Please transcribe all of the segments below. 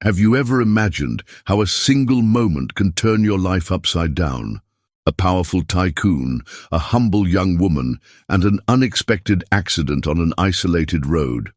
Have you ever imagined how a single moment can turn your life upside down? A powerful tycoon, a humble young woman, and an unexpected accident on an isolated road.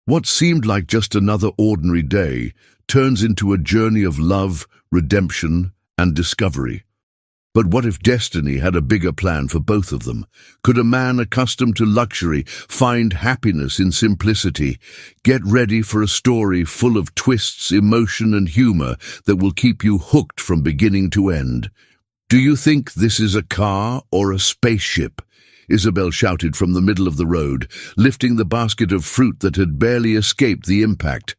What seemed like just another ordinary day turns into a journey of love, redemption, and discovery. But what if destiny had a bigger plan for both of them? Could a man accustomed to luxury find happiness in simplicity? Get ready for a story full of twists, emotion, and humor that will keep you hooked from beginning to end. Do you think this is a car or a spaceship? Isabel shouted from the middle of the road, lifting the basket of fruit that had barely escaped the impact.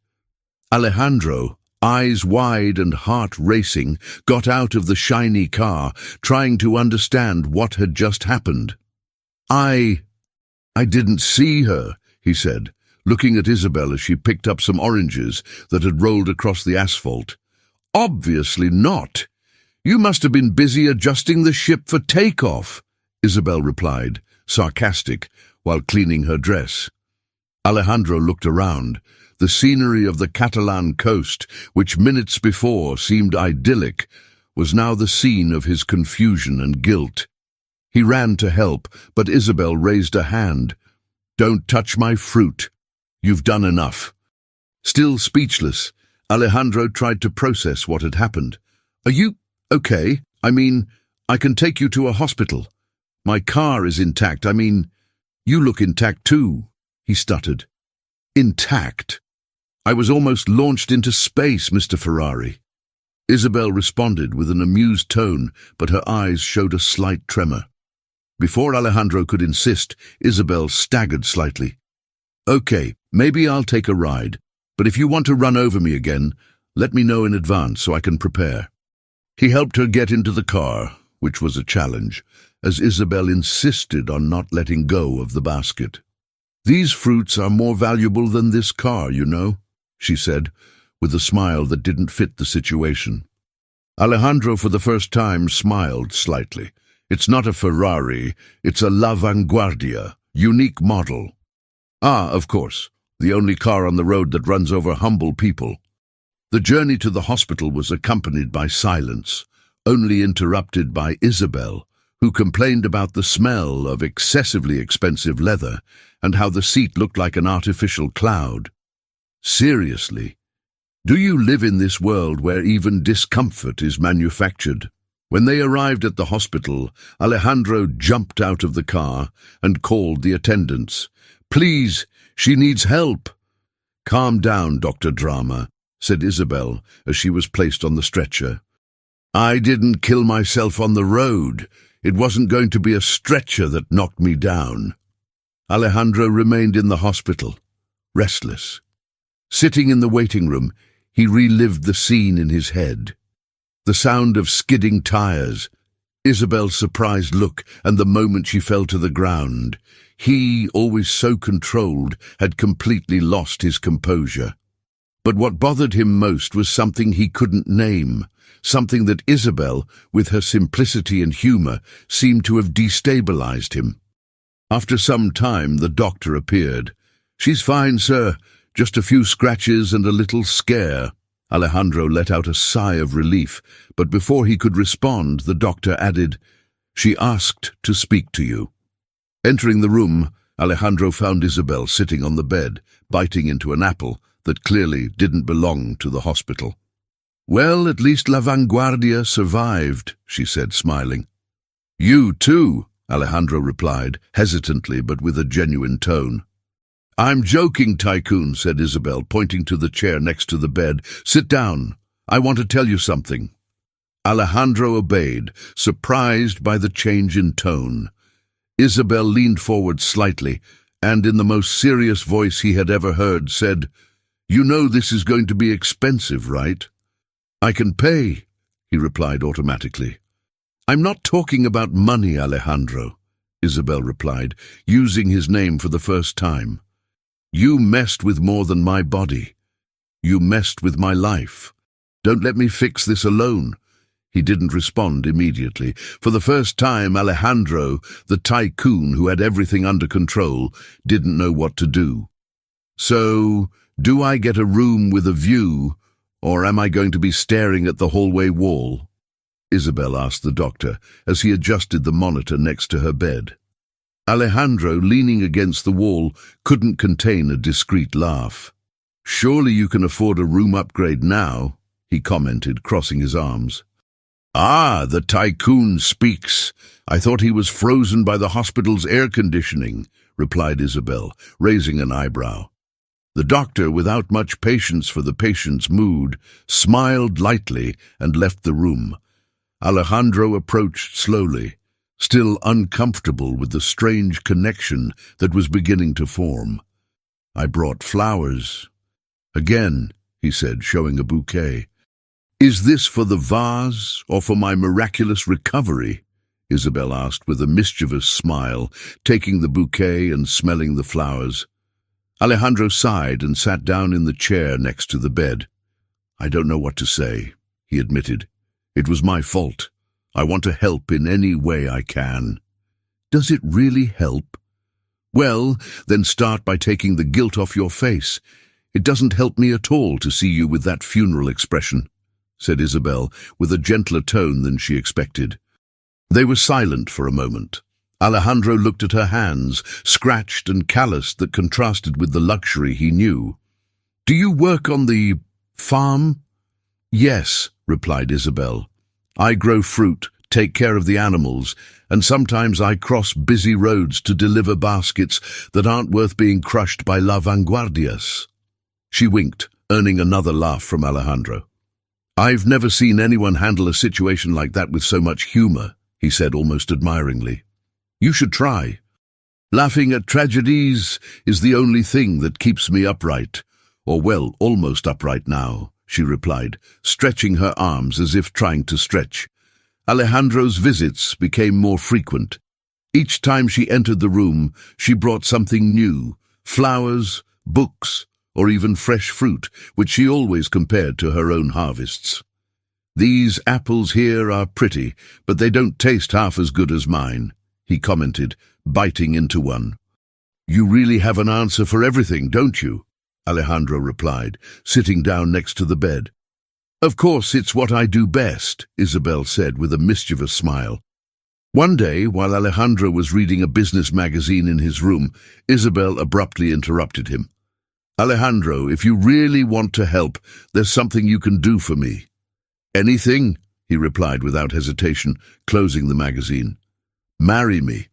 Alejandro, eyes wide and heart racing, got out of the shiny car, trying to understand what had just happened. I didn't see her, he said, looking at Isabel as she picked up some oranges that had rolled across the asphalt. Obviously not. You must have been busy adjusting the ship for takeoff, Isabel replied, sarcastic, while cleaning her dress. Alejandro looked around. The scenery of the Catalan coast, which minutes before seemed idyllic, was now the scene of his confusion and guilt. He ran to help, but Isabel raised a hand. "Don't touch my fruit. You've done enough." Still speechless, Alejandro tried to process what had happened. "Are you okay? I can take you to a hospital. My car is intact. You look intact too," he stuttered. "Intact? I was almost launched into space, Mr. Ferrari." Isabel responded with an amused tone, but her eyes showed a slight tremor. Before Alejandro could insist, Isabel staggered slightly. "Okay, maybe I'll take a ride, but if you want to run over me again, let me know in advance so I can prepare." He helped her get into the car, which was a challenge, as Isabel insisted on not letting go of the basket. "These fruits are more valuable than this car, you know," she said, with a smile that didn't fit the situation. Alejandro, for the first time, smiled slightly. "It's not a Ferrari, it's a La Vanguardia, unique model." "Ah, of course, the only car on the road that runs over humble people." The journey to the hospital was accompanied by silence, only interrupted by Isabel, who complained about the smell of excessively expensive leather and how the seat looked like an artificial cloud. "Seriously, do you live in this world where even discomfort is manufactured?" When they arrived at the hospital, Alejandro jumped out of the car and called the attendants. "Please, she needs help." "Calm down, Dr. Drama," said Isabel as she was placed on the stretcher. "I didn't kill myself on the road. It wasn't going to be a stretcher that knocked me down." Alejandro remained in the hospital, restless. Sitting in the waiting room, he relived the scene in his head. The sound of skidding tires, Isabel's surprised look, and the moment she fell to the ground. He, always so controlled, had completely lost his composure. But what bothered him most was something he couldn't name, something that Isabel, with her simplicity and humor, seemed to have destabilized him. After some time, the doctor appeared. "She's fine, sir. Just a few scratches and a little scare." Alejandro let out a sigh of relief, but before he could respond, the doctor added, "She asked to speak to you." Entering the room, Alejandro found Isabel sitting on the bed, biting into an apple that clearly didn't belong to the hospital. "Well, at least La Vanguardia survived," she said, smiling. "You too," Alejandro replied, hesitantly but with a genuine tone. "I'm joking, Tycoon," said Isabel, pointing to the chair next to the bed. "Sit down. I want to tell you something." Alejandro obeyed, surprised by the change in tone. Isabel leaned forward slightly, and in the most serious voice he had ever heard, said, "You know this is going to be expensive, right?" "I can pay," he replied automatically. "I'm not talking about money, Alejandro," Isabel replied, using his name for the first time. "You messed with more than my body. You messed with my life. Don't let me fix this alone." He didn't respond immediately. For the first time, Alejandro, the tycoon who had everything under control, didn't know what to do. "So, do I get a room with a view, or am I going to be staring at the hallway wall? Isabel asked the doctor as he adjusted the monitor next to her bed. Alejandro, leaning against the wall, couldn't contain a discreet laugh. "Surely you can afford a room upgrade now," he commented, crossing his arms. "Ah, the tycoon speaks. I thought he was frozen by the hospital's air conditioning," replied Isabel, raising an eyebrow. The doctor, without much patience for the patient's mood, smiled lightly and left the room. Alejandro approached slowly, still uncomfortable with the strange connection that was beginning to form. "I brought flowers." "Again," he said, showing a bouquet. "Is this for the vase or for my miraculous recovery?" Isabel asked with a mischievous smile, taking the bouquet and smelling the flowers. Alejandro sighed and sat down in the chair next to the bed. "I don't know what to say," he admitted. "It was my fault. I want to help in any way I can." "Does it really help?" "Well, then start by taking the guilt off your face. It doesn't help me at all to see you with that funeral expression," said Isabel, with a gentler tone than she expected. They were silent for a moment. Alejandro looked at her hands, scratched and calloused, that contrasted with the luxury he knew. "Do you work on the farm?" "Yes," replied Isabel. "I grow fruit, take care of the animals, and sometimes I cross busy roads to deliver baskets that aren't worth being crushed by la vanguardias." She winked, earning another laugh from Alejandro. "I've never seen anyone handle a situation like that with so much humor," he said almost admiringly. "You should try. Laughing at tragedies is the only thing that keeps me upright, or well, almost upright now," she replied, stretching her arms as if trying to stretch. Alejandro's visits became more frequent. Each time she entered the room, she brought something new: flowers, books, or even fresh fruit, which she always compared to her own harvests. "These apples here are pretty, but they don't taste half as good as mine," he commented, biting into one. "You really have an answer for everything, don't you?" Alejandro replied, sitting down next to the bed. "Of course, it's what I do best," Isabel said with a mischievous smile. One day, while Alejandro was reading a business magazine in his room, Isabel abruptly interrupted him. "Alejandro, if you really want to help, there's something you can do for me." "Anything?" he replied without hesitation, closing the magazine. "Marry me."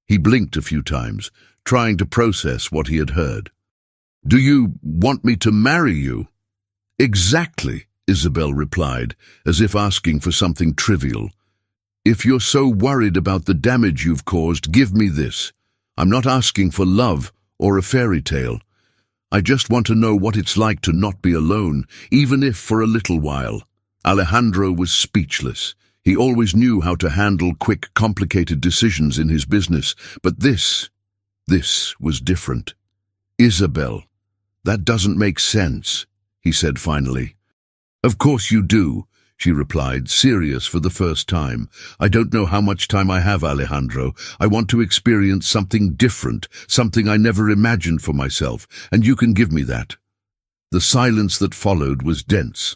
He blinked a few times, trying to process what he had heard. "Do you want me to marry you?" "Exactly," Isabel replied, as if asking for something trivial. "If you're so worried about the damage you've caused, give me this. I'm not asking for love or a fairy tale. I just want to know what it's like to not be alone, even if for a little while." Alejandro was speechless. He always knew how to handle quick, complicated decisions in his business, but this was different. "Isabel, that doesn't make sense," he said finally. "Of course you do," she replied, serious for the first time. "I don't know how much time I have, Alejandro. I want to experience something different, something I never imagined for myself, and you can give me that." The silence that followed was dense.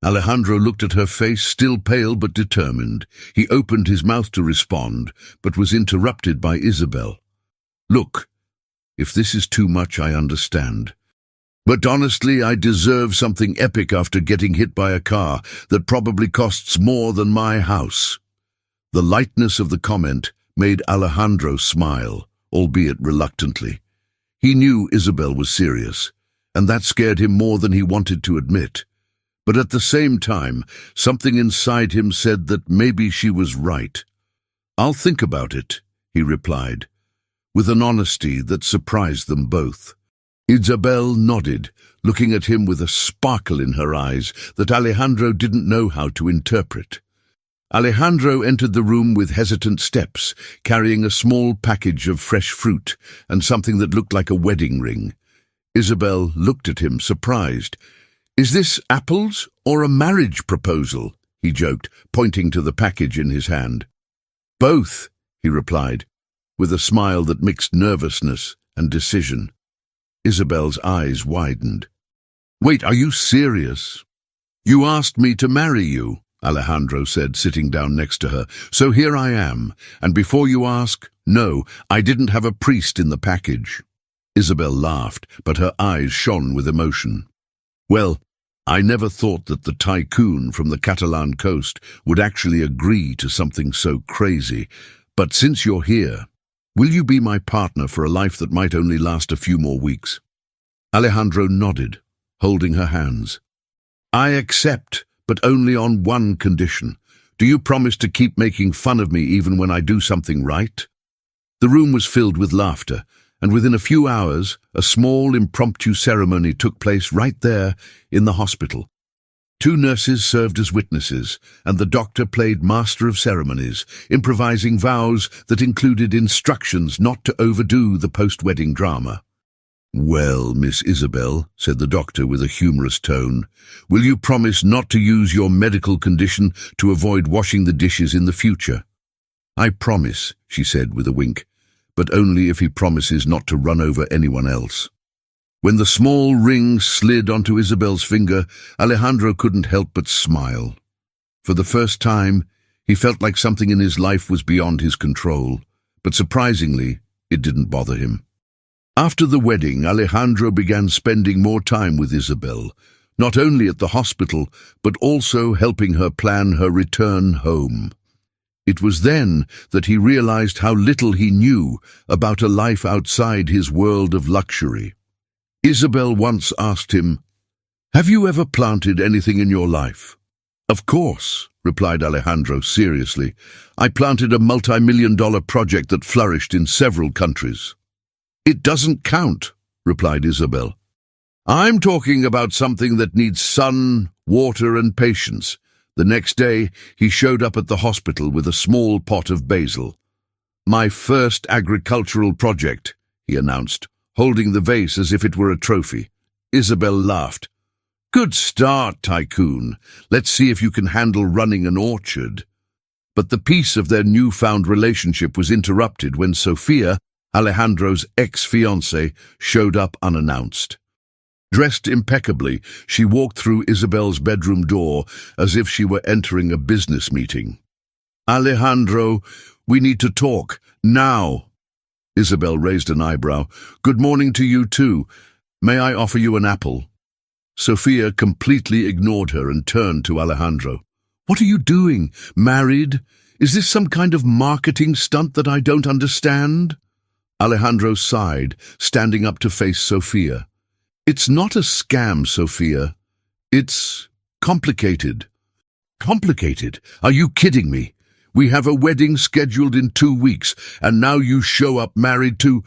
Alejandro looked at her face, still pale but determined. He opened his mouth to respond, but was interrupted by Isabel. "Look, if this is too much, I understand. But honestly, I deserve something epic after getting hit by a car that probably costs more than my house." The lightness of the comment made Alejandro smile, albeit reluctantly. He knew Isabel was serious, and that scared him more than he wanted to admit. But at the same time, something inside him said that maybe she was right. "I'll think about it," he replied, with an honesty that surprised them both. Isabel nodded, looking at him with a sparkle in her eyes that Alejandro didn't know how to interpret. Alejandro entered the room with hesitant steps, carrying a small package of fresh fruit and something that looked like a wedding ring. Isabel looked at him, surprised. "Is this apples or a marriage proposal?" he joked, pointing to the package in his hand. "Both," he replied, with a smile that mixed nervousness and decision. Isabel's eyes widened. "Wait, are you serious?" You asked me to marry you, Alejandro said, sitting down next to her. So here I am, and before you ask, no, I didn't have a priest in the package. Isabel laughed, but her eyes shone with emotion. Well, I never thought that the tycoon from the Catalan coast would actually agree to something so crazy. But since you're here, will you be my partner for a life that might only last a few more weeks? Alejandro nodded, holding her hands. I accept, but only on one condition. Do you promise to keep making fun of me even when I do something right? The room was filled with laughter, and within a few hours, a small impromptu ceremony took place right there in the hospital. 2 nurses served as witnesses, and the doctor played master of ceremonies, improvising vows that included instructions not to overdo the post-wedding drama. Well, Miss Isabel, said the doctor with a humorous tone, will you promise not to use your medical condition to avoid washing the dishes in the future? I promise, she said with a wink, but only if he promises not to run over anyone else. When the small ring slid onto Isabel's finger, Alejandro couldn't help but smile. For the first time, he felt like something in his life was beyond his control, but surprisingly, it didn't bother him. After the wedding, Alejandro began spending more time with Isabel, not only at the hospital, but also helping her plan her return home. It was then that he realized how little he knew about a life outside his world of luxury. Isabel once asked him, "Have you ever planted anything in your life?" "Of course," replied Alejandro seriously. "I planted a multi-million-dollar project that flourished in several countries." "It doesn't count," replied Isabel. "I'm talking about something that needs sun, water, and patience." The next day, he showed up at the hospital with a small pot of basil. "My first agricultural project," he announced, holding the vase as if it were a trophy. Isabel laughed. "Good start, tycoon. Let's see if you can handle running an orchard." But the peace of their newfound relationship was interrupted when Sophia, Alejandro's ex-fiancée, showed up unannounced. Dressed impeccably, she walked through Isabel's bedroom door as if she were entering a business meeting. "Alejandro, we need to talk, now." Isabel raised an eyebrow. "Good morning to you too. May I offer you an apple?" Sophia completely ignored her and turned to Alejandro. "What are you doing? Married? Is this some kind of marketing stunt that I don't understand?" Alejandro sighed, standing up to face Sophia. "It's not a scam, Sophia. It's complicated." "Complicated? Are you kidding me? We have a wedding scheduled in 2 weeks, and now you show up married to—"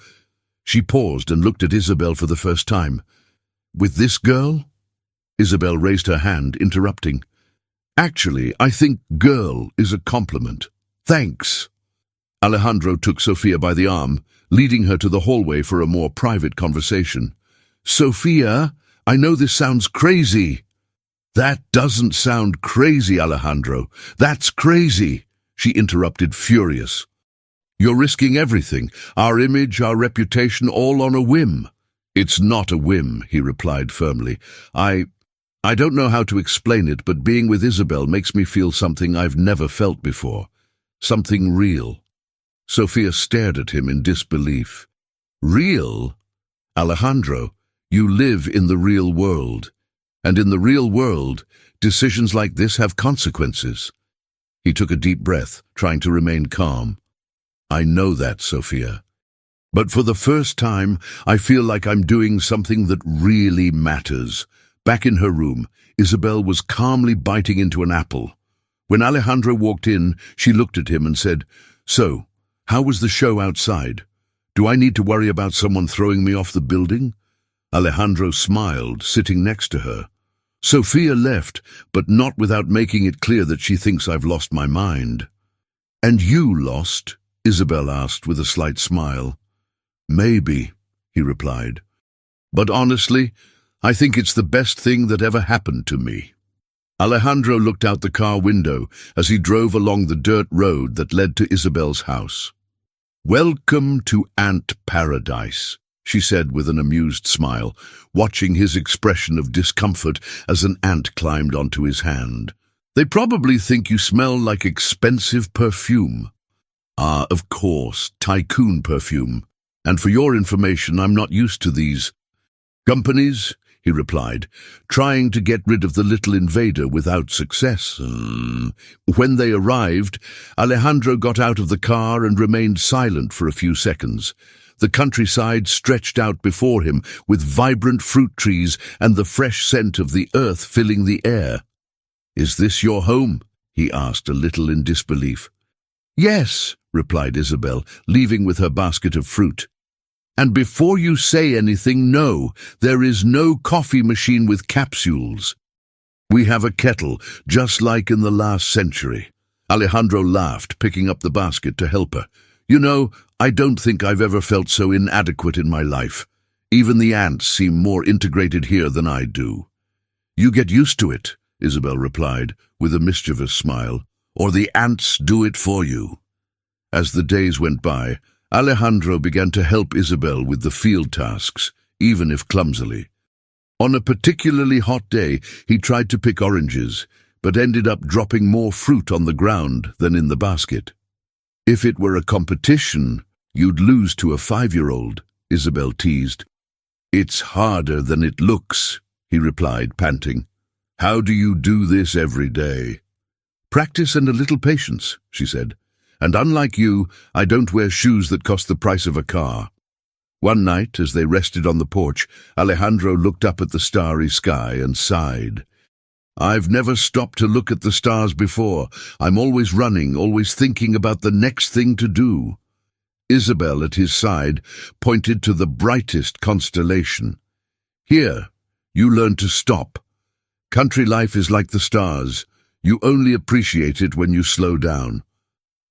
She paused and looked at Isabel for the first time. "With this girl?" Isabel raised her hand, interrupting. "Actually, I think girl is a compliment. Thanks." Alejandro took Sophia by the arm, leading her to the hallway for a more private conversation. "Sophia, I know this sounds crazy." "That doesn't sound crazy, Alejandro. That's crazy," she interrupted, furious. "You're risking everything, our image, our reputation, all on a whim." "It's not a whim," he replied firmly. I don't know how to explain it, but being with Isabel makes me feel something I've never felt before. Something real." Sophia stared at him in disbelief. "Real? Alejandro, you live in the real world. And in the real world, decisions like this have consequences." He took a deep breath, trying to remain calm. "I know that, Sophia. But for the first time, I feel like I'm doing something that really matters." Back in her room, Isabel was calmly biting into an apple. When Alejandro walked in, she looked at him and said, "So, how was the show outside? Do I need to worry about someone throwing me off the building?" Alejandro smiled, sitting next to her. "Sophia left, but not without making it clear that she thinks I've lost my mind." "And you lost?" Isabel asked with a slight smile. "Maybe," he replied. "But honestly, I think it's the best thing that ever happened to me." Alejandro looked out the car window as he drove along the dirt road that led to Isabel's house. "Welcome to Ant Paradise," she said with an amused smile, watching his expression of discomfort as an ant climbed onto his hand. "They probably think you smell like expensive perfume." "Ah, of course, tycoon perfume. And for your information, I'm not used to these companies," he replied, trying to get rid of the little invader without success. When they arrived, Alejandro got out of the car and remained silent for a few seconds. The countryside stretched out before him, with vibrant fruit trees and the fresh scent of the earth filling the air. "Is this your home?" he asked, a little in disbelief. "Yes," replied Isabel, leaving with her basket of fruit. "And before you say anything, no, there is no coffee machine with capsules. We have a kettle, just like in the last century." Alejandro laughed, picking up the basket to help her. "You know, I don't think I've ever felt so inadequate in my life. Even the ants seem more integrated here than I do." "You get used to it," Isabel replied, with a mischievous smile, "or the ants do it for you." As the days went by, Alejandro began to help Isabel with the field tasks, even if clumsily. On a particularly hot day, he tried to pick oranges, but ended up dropping more fruit on the ground than in the basket. "If it were a competition, you'd lose to a 5-year-old, Isabel teased. "It's harder than it looks," he replied, panting. "How do you do this every day?" "Practice and a little patience," she said. "And unlike you, I don't wear shoes that cost the price of a car." One night, as they rested on the porch, Alejandro looked up at the starry sky and sighed. "I've never stopped to look at the stars before. I'm always running, always thinking about the next thing to do." Isabel, at his side, pointed to the brightest constellation. "Here, you learn to stop. Country life is like the stars. You only appreciate it when you slow down."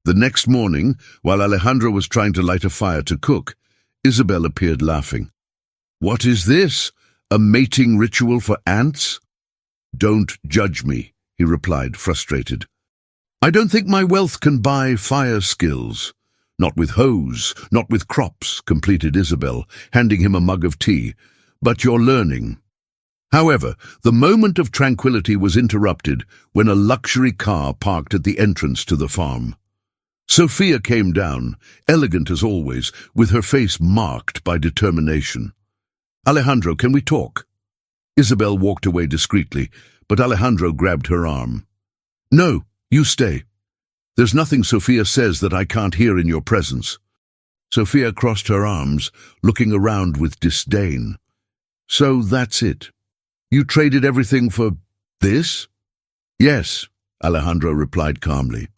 The next morning, while Alejandro was trying to light a fire to cook, Isabel appeared laughing. "What is this? A mating ritual for ants?" "Don't judge me," he replied, frustrated. "I don't think my wealth can buy fire skills." "Not with hoes, not with crops," completed Isabel, handing him a mug of tea. "But you're learning." However, the moment of tranquility was interrupted when a luxury car parked at the entrance to the farm. Sophia came down, elegant as always, with her face marked by determination. "Alejandro, can we talk?" Isabel walked away discreetly, but Alejandro grabbed her arm. "No, you stay. There's nothing Sophia says that I can't hear in your presence." Sophia crossed her arms, looking around with disdain. "So that's it. You traded everything for this?" "Yes," Alejandro replied calmly.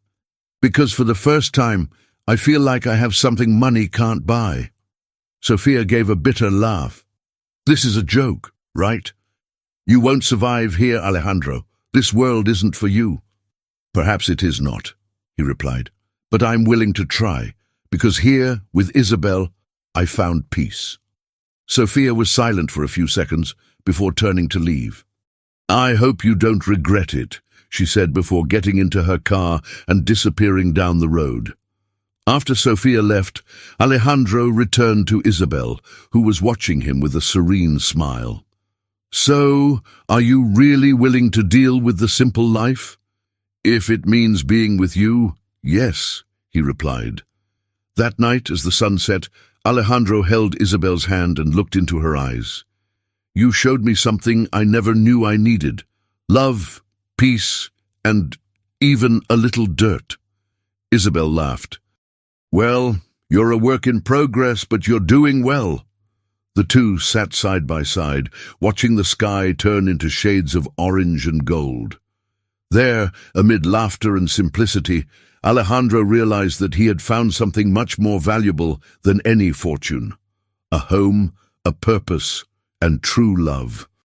"Because for the first time, I feel like I have something money can't buy." Sophia gave a bitter laugh. "This is a joke, right? You won't survive here, Alejandro. This world isn't for you." "Perhaps it is not," he replied, "but I'm willing to try, because here, with Isabel, I found peace." Sophia was silent for a few seconds before turning to leave. "I hope you don't regret it," she said before getting into her car and disappearing down the road. After Sophia left, Alejandro returned to Isabel, who was watching him with a serene smile. "So, are you really willing to deal with the simple life?" "If it means being with you, yes," he replied. That night, as the sun set, Alejandro held Isabel's hand and looked into her eyes. "You showed me something I never knew I needed. Love, peace, and even a little dirt." Isabel laughed. "Well, you're a work in progress, but you're doing well." The two sat side by side, watching the sky turn into shades of orange and gold. There, amid laughter and simplicity, Alejandro realized that he had found something much more valuable than any fortune: a home, a purpose, and true love.